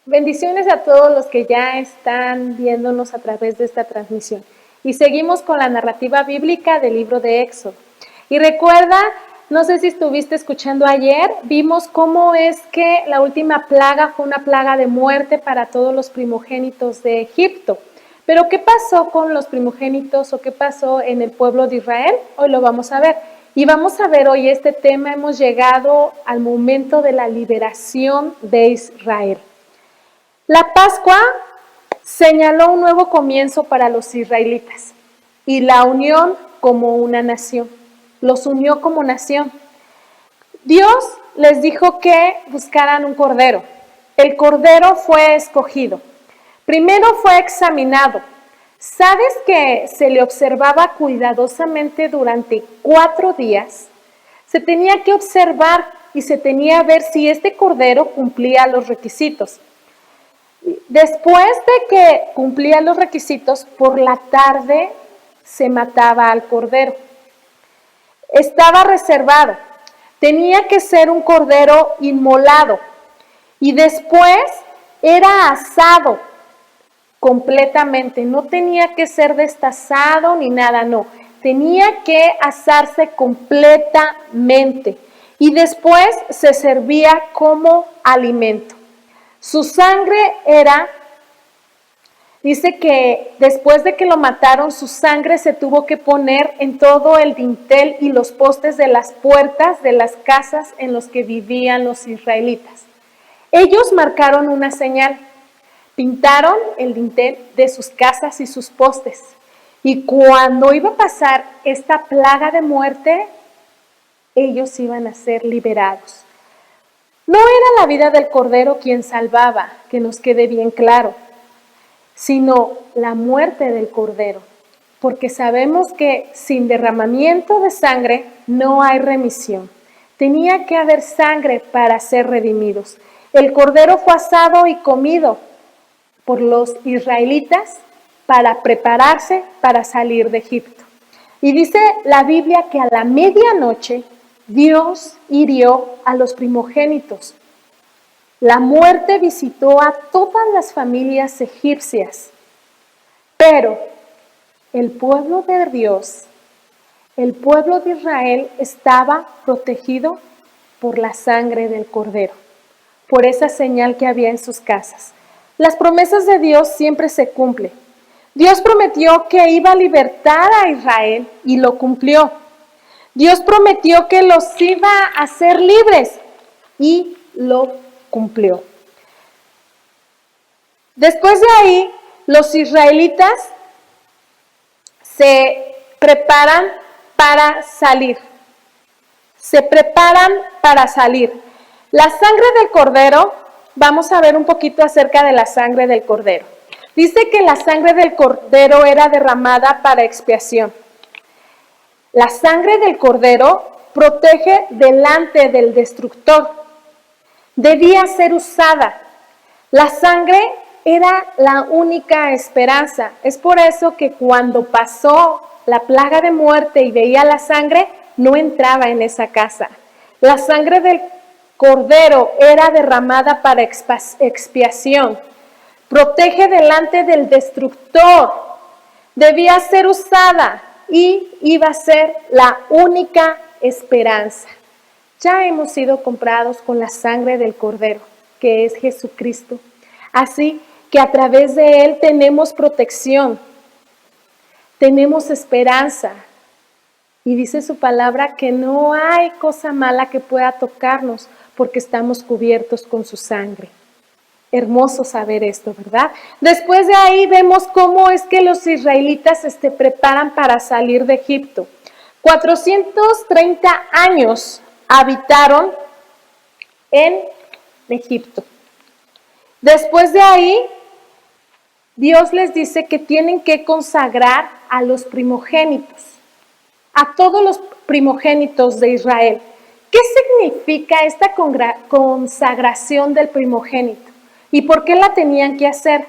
Bendiciones a todos los que ya están viéndonos a través de esta transmisión. Y seguimos con la narrativa bíblica del libro de Éxodo. Y recuerda, no sé si estuviste escuchando ayer, vimos cómo es que la última plaga fue una plaga de muerte para todos los primogénitos de Egipto. Pero ¿qué pasó con los primogénitos o qué pasó en el pueblo de Israel? Hoy lo vamos a ver. Y vamos a ver hoy este tema, hemos llegado al momento de la liberación de Israel. La Pascua señaló un nuevo comienzo para los israelitas y la unión como una nación. Los unió como nación. Dios les dijo que buscaran un cordero. El cordero fue escogido. Primero fue examinado. ¿Sabes que se le observaba cuidadosamente durante 4 días? Se tenía que observar y se tenía que ver si este cordero cumplía los requisitos. Después de que cumplía los requisitos, por la tarde se mataba al cordero. Estaba reservado. Tenía que ser un cordero inmolado. Y después era asado completamente. No tenía que ser destazado ni nada, no. Tenía que asarse completamente. Y después se servía como alimento. Su sangre dice que después de que lo mataron, su sangre se tuvo que poner en todo el dintel y los postes de las puertas de las casas en los que vivían los israelitas. Ellos marcaron una señal, pintaron el dintel de sus casas y sus postes. Y cuando iba a pasar esta plaga de muerte, ellos iban a ser liberados. No era la vida del cordero quien salvaba, que nos quede bien claro, sino la muerte del cordero, porque sabemos que sin derramamiento de sangre no hay remisión. Tenía que haber sangre para ser redimidos. El cordero fue asado y comido por los israelitas para prepararse para salir de Egipto. Y dice la Biblia que a la medianoche Dios hirió a los primogénitos. La muerte visitó a todas las familias egipcias, pero el pueblo de Dios, el pueblo de Israel estaba protegido por la sangre del cordero, por esa señal que había en sus casas. Las promesas de Dios siempre se cumplen. Dios prometió que iba a libertar a Israel y lo cumplió. Dios prometió que los iba a hacer libres y lo cumplió. Después de ahí, los israelitas se preparan para salir. Se preparan para salir. La sangre del cordero, vamos a ver un poquito acerca de la sangre del cordero. Dice que la sangre del cordero era derramada para expiación. La sangre del cordero protege delante del destructor. Debía ser usada. La sangre era la única esperanza. Es por eso que cuando pasó la plaga de muerte y veía la sangre, no entraba en esa casa. La sangre del cordero era derramada para expiación. Protege delante del destructor. Debía ser usada y iba a ser la única esperanza. Ya hemos sido comprados con la sangre del Cordero, que es Jesucristo. Así que a través de Él tenemos protección, tenemos esperanza. Y dice su palabra que no hay cosa mala que pueda tocarnos porque estamos cubiertos con su sangre. Hermoso saber esto, ¿verdad? Después de ahí vemos cómo es que los israelitas se preparan para salir de Egipto. 430 años habitaron en Egipto. Después de ahí, Dios les dice que tienen que consagrar a los primogénitos, a todos los primogénitos de Israel. ¿Qué significa esta consagración del primogénito? ¿Y por qué la tenían que hacer?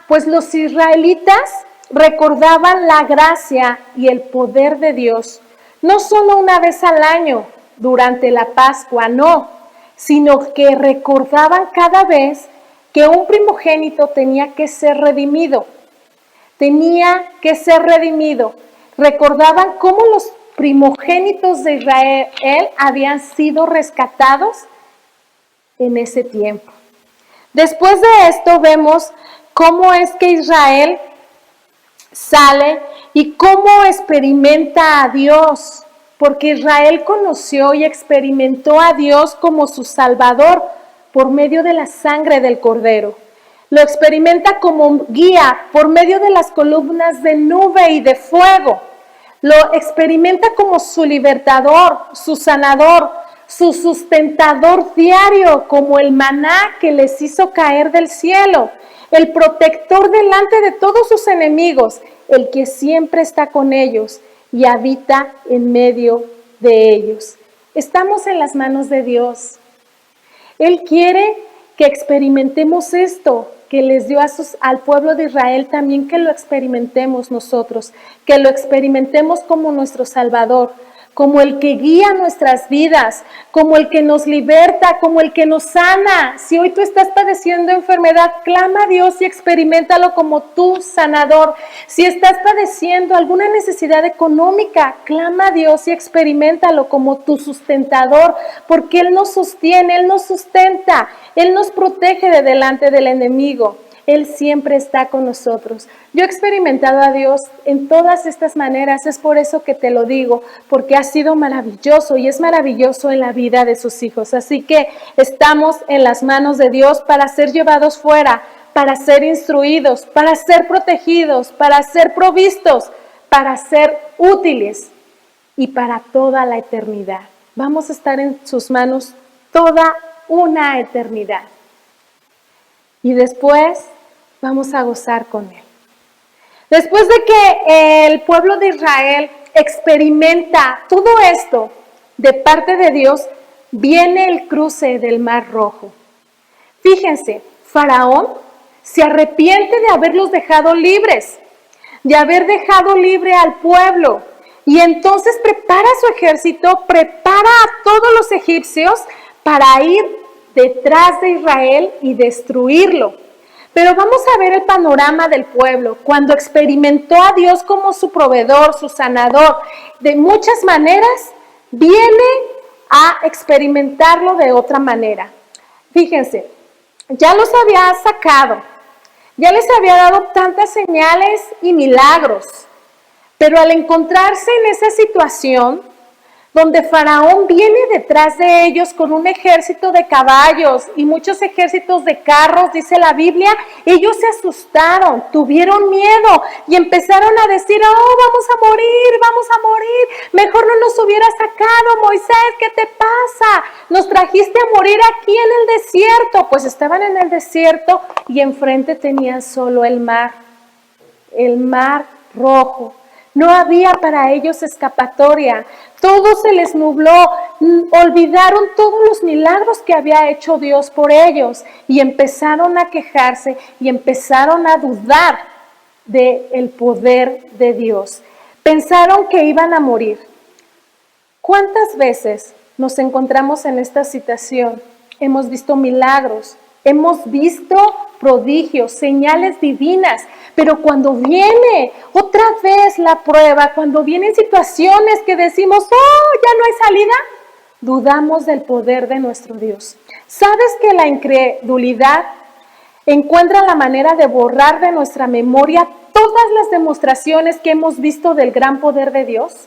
Pues los israelitas recordaban la gracia y el poder de Dios, no solo una vez al año durante la Pascua, no, sino que recordaban cada vez que un primogénito tenía que ser redimido. Tenía que ser redimido. Recordaban cómo los primogénitos de Israel habían sido rescatados en ese tiempo. Después de esto vemos cómo es que Israel sale y cómo experimenta a Dios, porque Israel conoció y experimentó a Dios como su Salvador por medio de la sangre del Cordero. Lo experimenta como guía por medio de las columnas de nube y de fuego. Lo experimenta como su libertador, su sanador, su sustentador diario, como el maná que les hizo caer del cielo, el protector delante de todos sus enemigos, el que siempre está con ellos y habita en medio de ellos. Estamos en las manos de Dios. Él quiere que experimentemos esto que les dio al pueblo de Israel, también que lo experimentemos nosotros, que lo experimentemos como nuestro Salvador, como el que guía nuestras vidas, como el que nos liberta, como el que nos sana. Si hoy tú estás padeciendo enfermedad, clama a Dios y experiméntalo como tu sanador. Si estás padeciendo alguna necesidad económica, clama a Dios y experiméntalo como tu sustentador, porque Él nos sostiene, Él nos sustenta, Él nos protege de delante del enemigo. Él siempre está con nosotros. Yo he experimentado a Dios en todas estas maneras, es por eso que te lo digo, porque ha sido maravilloso y es maravilloso en la vida de sus hijos. Así que estamos en las manos de Dios para ser llevados fuera, para ser instruidos, para ser protegidos, para ser provistos, para ser útiles y para toda la eternidad. Vamos a estar en sus manos toda una eternidad. Y después vamos a gozar con Él. Después de que el pueblo de Israel experimenta todo esto de parte de Dios, viene el cruce del Mar Rojo. Fíjense, Faraón se arrepiente de haberlos dejado libres, de haber dejado libre al pueblo. Y entonces prepara su ejército, prepara a todos los egipcios para ir detrás de Israel y destruirlo. Pero vamos a ver el panorama del pueblo. Cuando experimentó a Dios como su proveedor, su sanador, de muchas maneras, viene a experimentarlo de otra manera. Fíjense, ya los había sacado, ya les había dado tantas señales y milagros, pero al encontrarse en esa situación, donde Faraón viene detrás de ellos con un ejército de caballos y muchos ejércitos de carros, dice la Biblia, ellos se asustaron, tuvieron miedo y empezaron a decir, vamos a morir, mejor no nos hubiera sacado, Moisés, ¿qué te pasa? Nos trajiste a morir aquí en el desierto. Pues estaban en el desierto y enfrente tenían solo el Mar Rojo. No había para ellos escapatoria. Todo se les nubló. Olvidaron todos los milagros que había hecho Dios por ellos y empezaron a quejarse y empezaron a dudar del poder de Dios. Pensaron que iban a morir. ¿Cuántas veces nos encontramos en esta situación? Hemos visto milagros, hemos visto prodigios, señales divinas, pero cuando viene otra vez la prueba, cuando vienen situaciones que decimos, ya no hay salida, dudamos del poder de nuestro Dios. ¿Sabes que la incredulidad encuentra la manera de borrar de nuestra memoria todas las demostraciones que hemos visto del gran poder de Dios?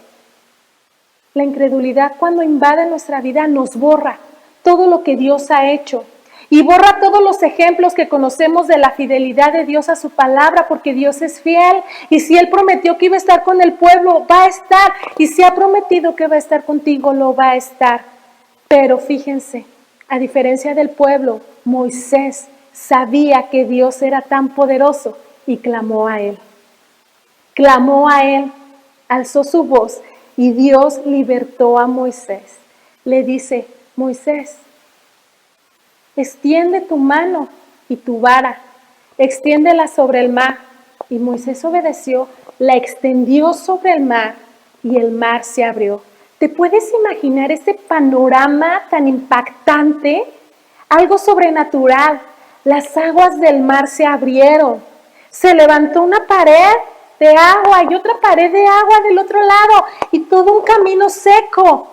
La incredulidad, cuando invade nuestra vida, nos borra todo lo que Dios ha hecho. Y borra todos los ejemplos que conocemos de la fidelidad de Dios a su palabra, porque Dios es fiel. Y si Él prometió que iba a estar con el pueblo, va a estar. Y si ha prometido que va a estar contigo, lo va a estar. Pero fíjense, a diferencia del pueblo, Moisés sabía que Dios era tan poderoso y clamó a Él. Clamó a Él, alzó su voz y Dios libertó a Moisés. Le dice, Moisés, extiende tu mano y tu vara, extiéndela sobre el mar. Y Moisés obedeció, la extendió sobre el mar y el mar se abrió. ¿Te puedes imaginar ese panorama tan impactante? Algo sobrenatural. las aguas del mar se abrieron. Se levantó una pared de agua y otra pared de agua del otro lado y todo un camino seco.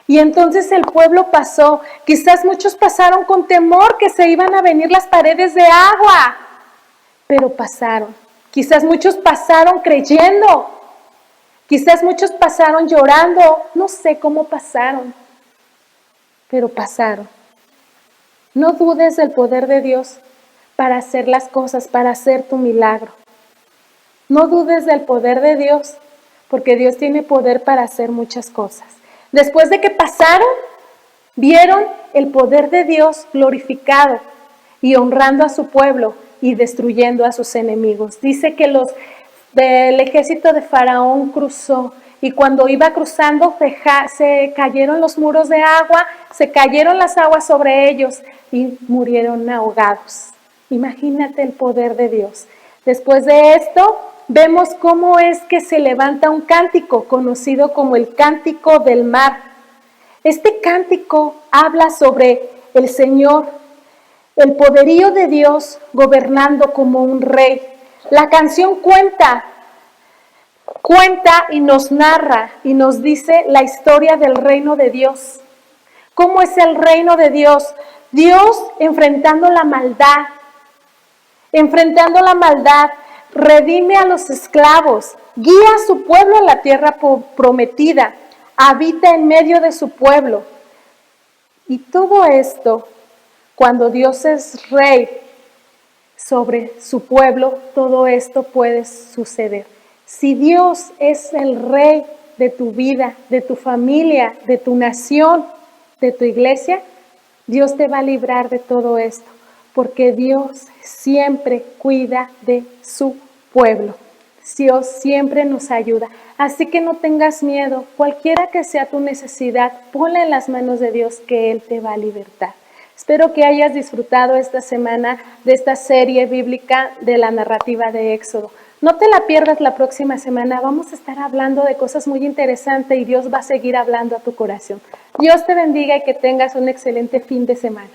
Y entonces el pueblo pasó. Quizás muchos pasaron con temor que se iban a venir las paredes de agua, pero pasaron. Quizás muchos pasaron creyendo. Quizás muchos pasaron llorando. No sé cómo pasaron, pero pasaron. No dudes del poder de Dios para hacer las cosas, para hacer tu milagro. No dudes del poder de Dios, porque Dios tiene poder para hacer muchas cosas. Después de que pasaron, vieron el poder de Dios glorificado y honrando a su pueblo y destruyendo a sus enemigos. Dice que los del ejército de Faraón cruzó y cuando iba cruzando se cayeron los muros de agua, se cayeron las aguas sobre ellos y murieron ahogados. Imagínate el poder de Dios. Después de esto, vemos cómo es que se levanta un cántico conocido como el Cántico del Mar. Este cántico habla sobre el Señor, el poderío de Dios gobernando como un rey. La canción cuenta y nos narra y nos dice la historia del reino de Dios. ¿Cómo es el reino de Dios? Dios enfrentando la maldad, redime a los esclavos, guía a su pueblo a la tierra prometida, habita en medio de su pueblo. Y todo esto, cuando Dios es rey sobre su pueblo, todo esto puede suceder. Si Dios es el rey de tu vida, de tu familia, de tu nación, de tu iglesia, Dios te va a librar de todo esto, porque Dios siempre cuida de su pueblo. Dios siempre nos ayuda. Así que no tengas miedo, cualquiera que sea tu necesidad, ponla en las manos de Dios, que Él te va a libertar. Espero que hayas disfrutado esta semana de esta serie bíblica de la narrativa de Éxodo. No te la pierdas la próxima semana, vamos a estar hablando de cosas muy interesantes y Dios va a seguir hablando a tu corazón. Dios te bendiga y que tengas un excelente fin de semana.